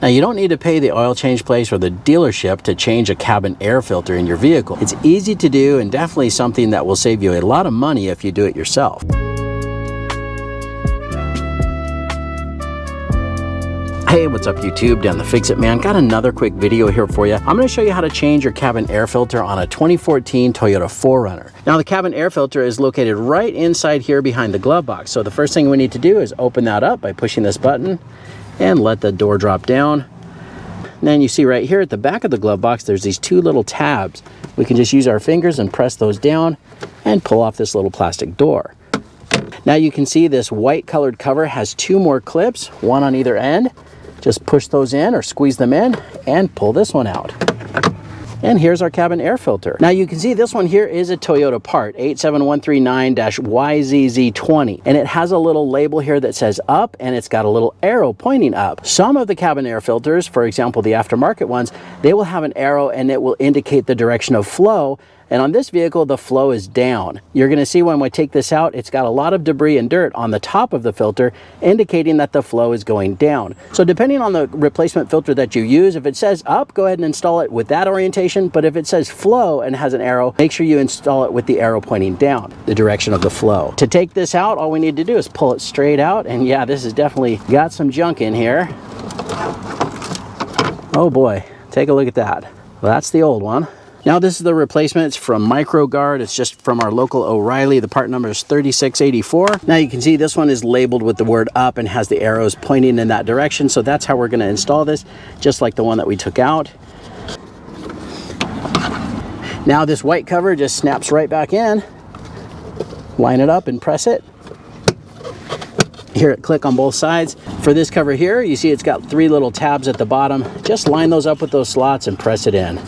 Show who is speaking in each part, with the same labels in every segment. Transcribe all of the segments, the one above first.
Speaker 1: Now, you don't need to pay the oil change place or the dealership to change a cabin air filter in your vehicle. It's easy to do and definitely something that will save you a lot of money if you do it yourself. Hey, what's up YouTube? Dan the Fix-It Man. Got another quick video here for you. I'm going to show you how to change your cabin air filter on a 2014 Toyota 4Runner. Now, the cabin air filter is located right inside here behind the glove box. So the first thing we need to do is open that up by pushing this button and let the door drop down. And then you see right here at the back of the glove box, there's these two little tabs. We can just use our fingers and press those down and pull off this little plastic door. Now you can see this white colored cover has two more clips, one on either end. Just push those in or squeeze them in and pull this one out. And here's our cabin air filter. Now you can see this one here is a Toyota part, 87139-YZZ20. And it has a little label here that says up, and it's got a little arrow pointing up. Some of the cabin air filters, for example, the aftermarket ones, they will have an arrow and it will indicate the direction of flow. And on this vehicle, the flow is down. You're gonna see when we take this out, it's got a lot of debris and dirt on the top of the filter, indicating that the flow is going down. So depending on the replacement filter that you use, if it says up, go ahead and install it with that orientation. But if it says flow and has an arrow, make sure you install it with the arrow pointing down, the direction of the flow. To take this out, all we need to do is pull it straight out. And yeah, this has definitely got some junk in here. Oh boy, take a look at that. Well, that's the old one. Now this is the replacement. It's from MicroGuard. It's just from our local O'Reilly. The part number is 3684. Now you can see this one is labeled with the word up and has the arrows pointing in that direction. So that's how we're going to install this, just like the one that we took out. Now this white cover just snaps right back in. Line it up and press it. Hear it click on both sides. For this cover here, you see it's got three little tabs at the bottom. Just line those up with those slots and press it in.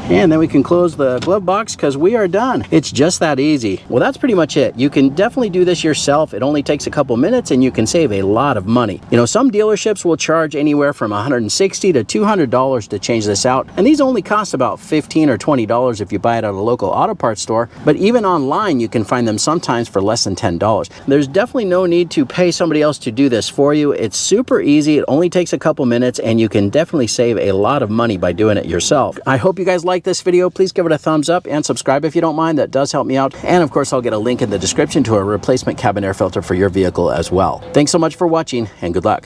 Speaker 1: And then we can close the glove box because we are done. It's just that easy. Well, that's pretty much it. You can definitely do this yourself. It only takes a couple minutes and you can save a lot of money. You know, some dealerships will charge anywhere from $160 to $200 to change this out. And these only cost about $15 or $20 if you buy it at a local auto parts store. But even online, you can find them sometimes for less than $10. There's definitely no need to pay somebody else to do this for you. It's super easy. It only takes a couple minutes and you can definitely save a lot of money by doing it yourself. I hope you guys like this video. Please give it a thumbs up and subscribe if you don't mind. That does help me out. And of course, I'll get a link in the description to a replacement cabin air filter for your vehicle as well. Thanks so much for watching and good luck.